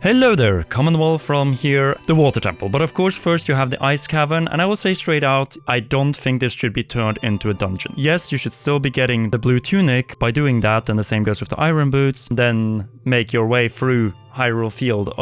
Hello there, Commonwealth from here, the Water Temple. But of course, first you have the Ice Cavern, and I will say straight out, I don't think this should be turned into a dungeon. Yes, you should still be getting the blue tunic by doing that, and the same goes with the Iron Boots. Then make your way through Hyrule Field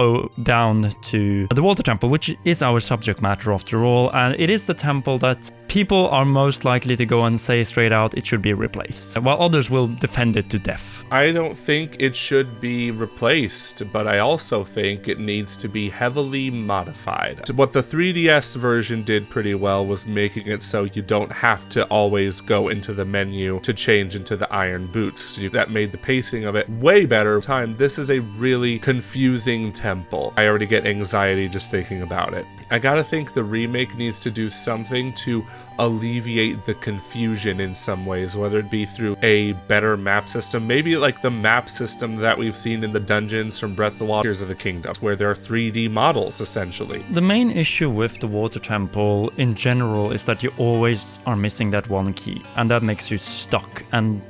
down to the Water Temple, which is our subject matter after all, and it is the temple that people are most likely to go and say straight out it should be replaced, while others will defend it to death. I don't think it should be replaced, but I also think it needs to be heavily modified. What the 3DS version did pretty well was making it so you don't have to always go into the menu to change into the Iron Boots, so that made the pacing of it way better. This is a really confusing temple. I already get anxiety just thinking about it. I gotta think the remake needs to do something to alleviate the confusion in some ways, whether it be through a better map system, maybe like the map system that we've seen in the dungeons from Breath of the Wild, Tears of the Kingdom, where there are 3D models, essentially. The main issue with the Water Temple in general is that you always are missing that one key, and that makes you stuck and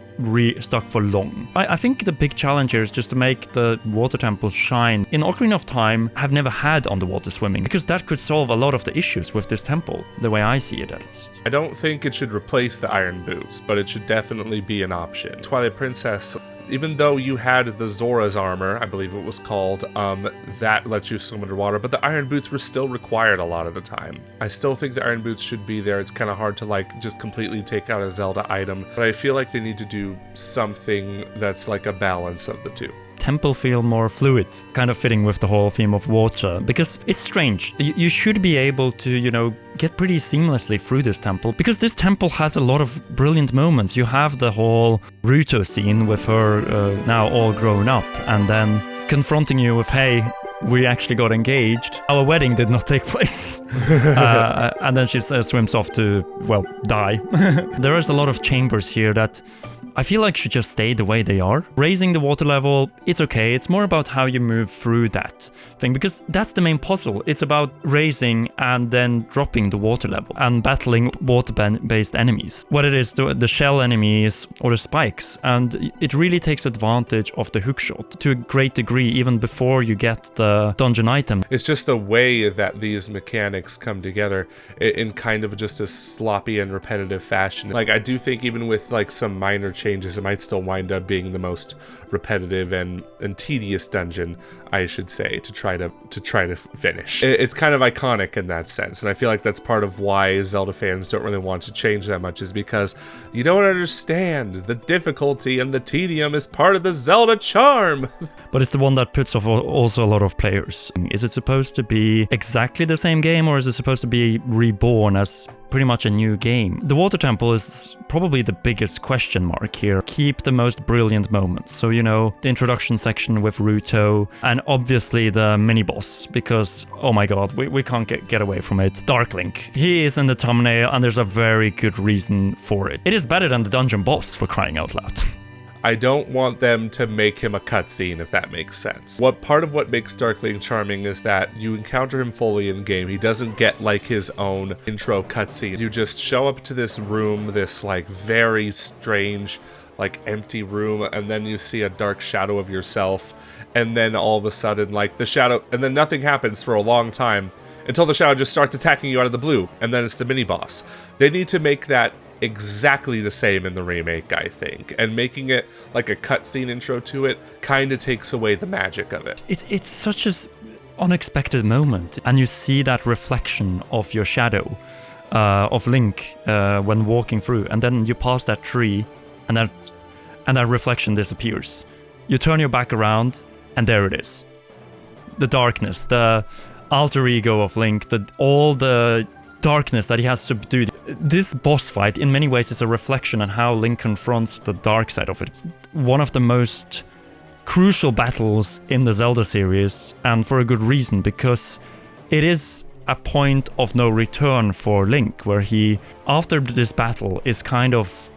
stuck for long. I think the big challenge here is just to make the Water Temple shine. In Ocarina of Time, I've never had underwater swimming, because that could solve a lot of the issues with this temple, the way I see it at least. I don't think it should replace the Iron Boots, but it should definitely be an option. Twilight Princess, even though you had the Zora's armor, I believe it was called, that lets you swim underwater, but the Iron Boots were still required a lot of the time. I still think the Iron Boots should be there. It's kind of hard to just completely take out a Zelda item, but I feel like they need to do something that's like a balance of the two. Temple feel more fluid, kind of fitting with the whole theme of water, because it's strange. You should be able to, get pretty seamlessly through this temple, because this temple has a lot of brilliant moments. You have the whole Ruto scene with her now all grown up, and then confronting you with, hey, we actually got engaged. Our wedding did not take place. And then she swims off to, die. There is a lot of chambers here that I feel like should just stay the way they are. Raising the water level, it's okay. It's more about how you move through that thing, because that's the main puzzle. It's about raising and then dropping the water level and battling water-based enemies. What it is, the shell enemies or the spikes, and it really takes advantage of the hookshot to a great degree, even before you get the dungeon item. It's just the way that these mechanics come together in kind of just a sloppy and repetitive fashion. I do think even with some minor changes, it might still wind up being the most repetitive and tedious dungeon, I should say, to try to finish. It's kind of iconic in that sense, and I feel like that's part of why Zelda fans don't really want to change that much, is because you don't understand the difficulty, and the tedium is part of the Zelda charm. But it's the one that puts off also a lot of players. Is it supposed to be exactly the same game, or is it supposed to be reborn as pretty much a new game? The Water Temple is probably the biggest question mark here. Keep the most brilliant moments. So, the introduction section with Ruto, and obviously the mini-boss, because, oh my god, we can't get away from it. Dark Link. He is in the thumbnail, and there's a very good reason for it. It is better than the dungeon boss, for crying out loud. I don't want them to make him a cutscene, if that makes sense. Part of what makes Dark Link charming is that you encounter him fully in game. He doesn't get his own intro cutscene. You just show up to this room, this very strange, empty room, and then you see a dark shadow of yourself, and then all of a sudden, the shadow, and then nothing happens for a long time until the shadow just starts attacking you out of the blue, and then it's the mini-boss. They need to make that exactly the same in the remake, I think, and making it like a cutscene intro to it kind of takes away the magic of it. It's such an unexpected moment, and you see that reflection of your shadow, of Link, when walking through, and then you pass that tree, and that reflection disappears. You turn your back around, and there it is. The darkness, the alter ego of Link, all the darkness that he has subdued. This boss fight, in many ways, is a reflection on how Link confronts the dark side of it. One of the most crucial battles in the Zelda series, and for a good reason, because it is a point of no return for Link, where he, after this battle, is kind of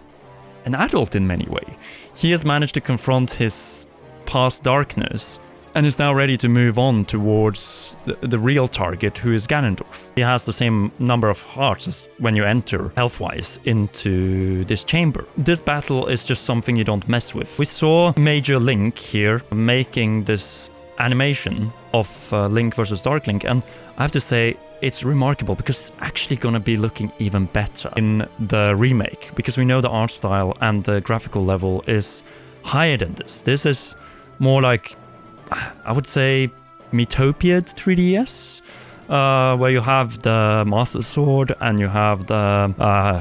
an adult in many ways. He has managed to confront his past darkness, and is now ready to move on towards the real target, who is Ganondorf. He has the same number of hearts as when you enter, health-wise, into this chamber. This battle is just something you don't mess with. We saw MajorLink here making this animation of Link versus Dark Link, and I have to say it's remarkable because it's actually going to be looking even better in the remake, because we know the art style and the graphical level is higher than this. This is more like, I would say, Metopia 3DS, where you have the Master Sword and you have the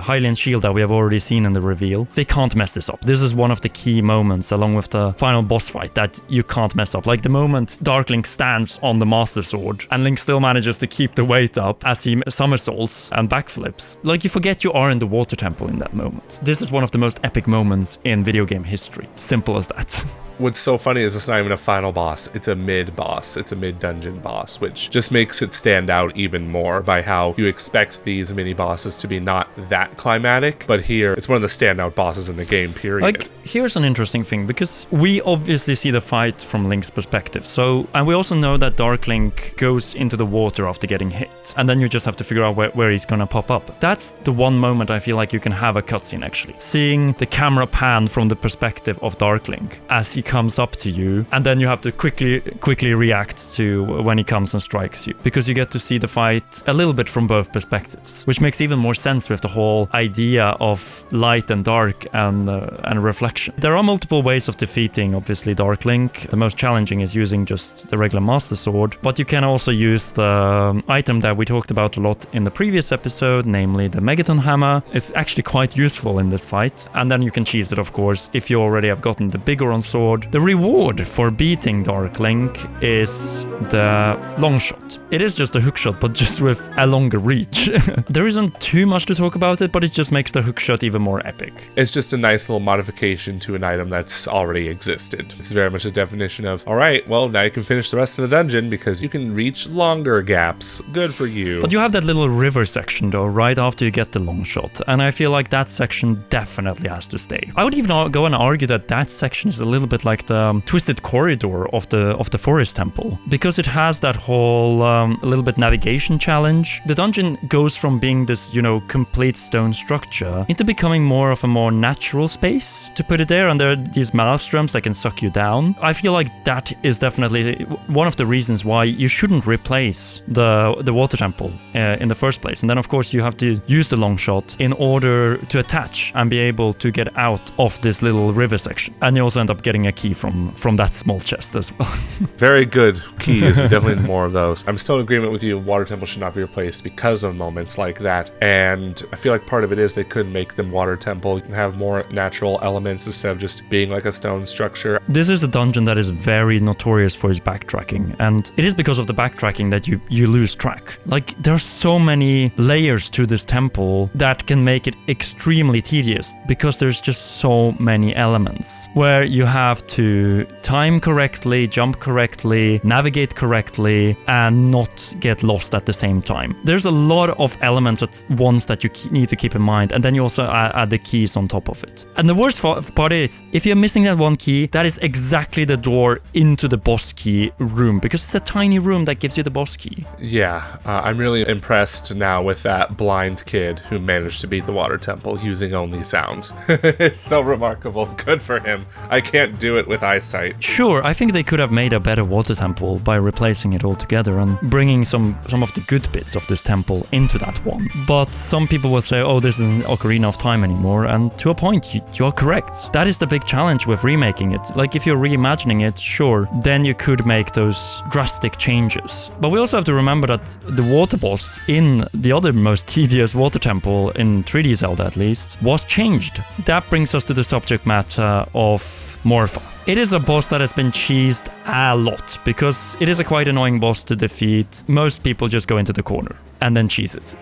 Hylian Shield that we have already seen in the reveal. They can't mess this up. This is one of the key moments, along with the final boss fight, that you can't mess up. Like the moment Dark Link stands on the Master Sword and Link still manages to keep the weight up as he somersaults and backflips. Like, you forget you are in the water temple in that moment. This is one of the most epic moments in video game history. Simple as that. What's so funny is it's not even a final boss. It's a mid-boss. It's a mid-dungeon boss, which just makes it stand out even more by how you expect these mini-bosses to be not that climatic, but here it's one of the standout bosses in the game, period. Like, here's an interesting thing, because we obviously see the fight from Link's perspective. So, and we also know that Dark Link goes into the water after getting hit, and then you just have to figure out where he's gonna pop up. That's the one moment I feel like you can have a cutscene, actually. Seeing the camera pan from the perspective of Dark Link as he comes up to you, and then you have to quickly react to when he comes and strikes you, because you get to see the fight a little bit from both perspectives, which makes even more sense with the whole idea of light and dark and reflection. There are multiple ways of defeating, obviously, Dark Link. The most challenging is using just the regular Master Sword, but you can also use the item that we talked about a lot in the previous episode, namely the Megaton Hammer. It's actually quite useful in this fight, and then you can cheese it, of course, if you already have gotten the Bigoron Sword. The reward for beating Dark Link is the Longshot. It is just a hookshot, but just with a longer reach. There isn't too much to talk about it, but it just makes the hookshot even more epic. It's just a nice little modification to an item that's already existed. It's very much a definition of, all right, well, now you can finish the rest of the dungeon because you can reach longer gaps. Good for you. But you have that little river section, though, right after you get the Longshot, and I feel like that section definitely has to stay. I would even go and argue that that section is a little bit like the twisted corridor of the forest temple, because it has that whole a little bit navigation challenge. The dungeon goes from being this, complete stone structure into becoming more of a more natural space, to put it there, and there are these maelstroms that can suck you down. I feel like that is definitely one of the reasons why you shouldn't replace the water temple in the first place. And then, of course, you have to use the Longshot in order to attach and be able to get out of this little river section. And you also end up getting a key from that small chest as well. Very good keys. We definitely need more of those. I'm still in agreement with you. Water temple should not be replaced because of moments like that. And I feel like part of it is they could make them water temple, have more natural elements instead of just being like a stone structure. This is a dungeon that is very notorious for its backtracking, and it is because of the backtracking that you lose track. Like, there are so many layers to this temple that can make it extremely tedious, because there's just so many elements where you have to time correctly, jump correctly, navigate correctly, and not get lost at the same time. There's a lot of elements at once that you need to keep in mind, and then you also add the keys on top of it. And the worst part is, if you're missing that one key, that is exactly the door into the boss key room, because it's a tiny room that gives you the boss key. Yeah, I'm really impressed now with that blind kid who managed to beat the water temple using only sound. It's so remarkable. Good for him. I can't do it with eyesight. Sure, I think they could have made a better water temple by replacing it altogether and bringing some of the good bits of this temple into that one. But some people will say, oh, this isn't Ocarina of Time anymore, and to a point, you're correct. That is the big challenge with remaking it. Like, if you're reimagining it, sure, then you could make those drastic changes. But we also have to remember that the water boss in the other most tedious water temple, in 3D Zelda at least, was changed. That brings us to the subject matter of Morpha. It is a boss that has been cheesed a lot, because it is a quite annoying boss to defeat. Most people just go into the corner and then cheese it.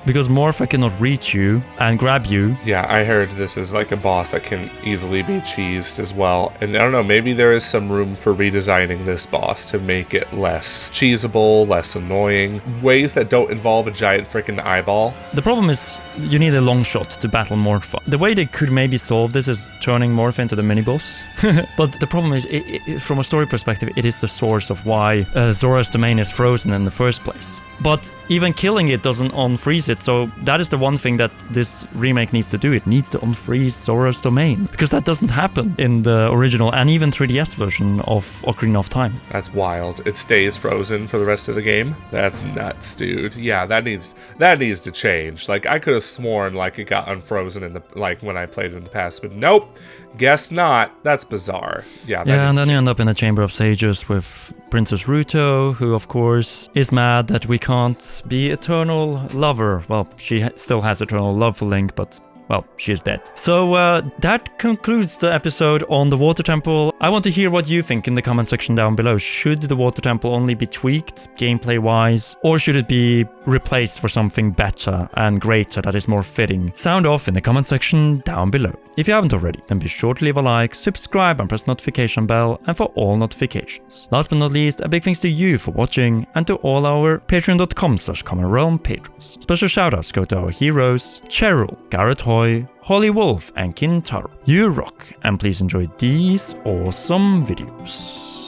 Because Morpha cannot reach you and grab you. Yeah, I heard this is like a boss that can easily be cheesed as well. And I don't know, maybe there is some room for redesigning this boss to make it less cheesable, less annoying. Ways that don't involve a giant freaking eyeball. The problem is you need a long shot to battle Morpha. The way they could maybe solve this is turning Morpha into the mini-boss. But the problem is, from a story perspective, it is the source of why Zora's domain is frozen in the first place. But even killing it doesn't unfreeze it, so that is the one thing that this remake needs to do. It needs to unfreeze Zora's domain, because that doesn't happen in the original and even 3DS version of Ocarina of Time. That's wild. It stays frozen for the rest of the game. That's nuts, dude. Yeah, that needs to change. Like, I could have sworn like it got unfrozen in the when I played it in the past, but nope. Guess not. That's bizarre. Yeah, and then you end up in a Chamber of Sages with Princess Ruto, who of course is mad that we can't be eternal lover. Well, she still has eternal love for Link, but well, she's dead. So that concludes the episode on the Water Temple. I want to hear what you think in the comment section down below. Should the Water Temple only be tweaked gameplay-wise, or should it be replaced for something better and greater that is more fitting? Sound off in the comment section down below. If you haven't already, then be sure to leave a like, subscribe and press the notification bell and for all notifications. Last but not least, a big thanks to you for watching and to all our patreon.com/commonrealm patrons. Special shoutouts go to our heroes, Cheryl, Garrett Hoy, Holly Wolf and Kintaro. You rock, and please enjoy these awesome videos.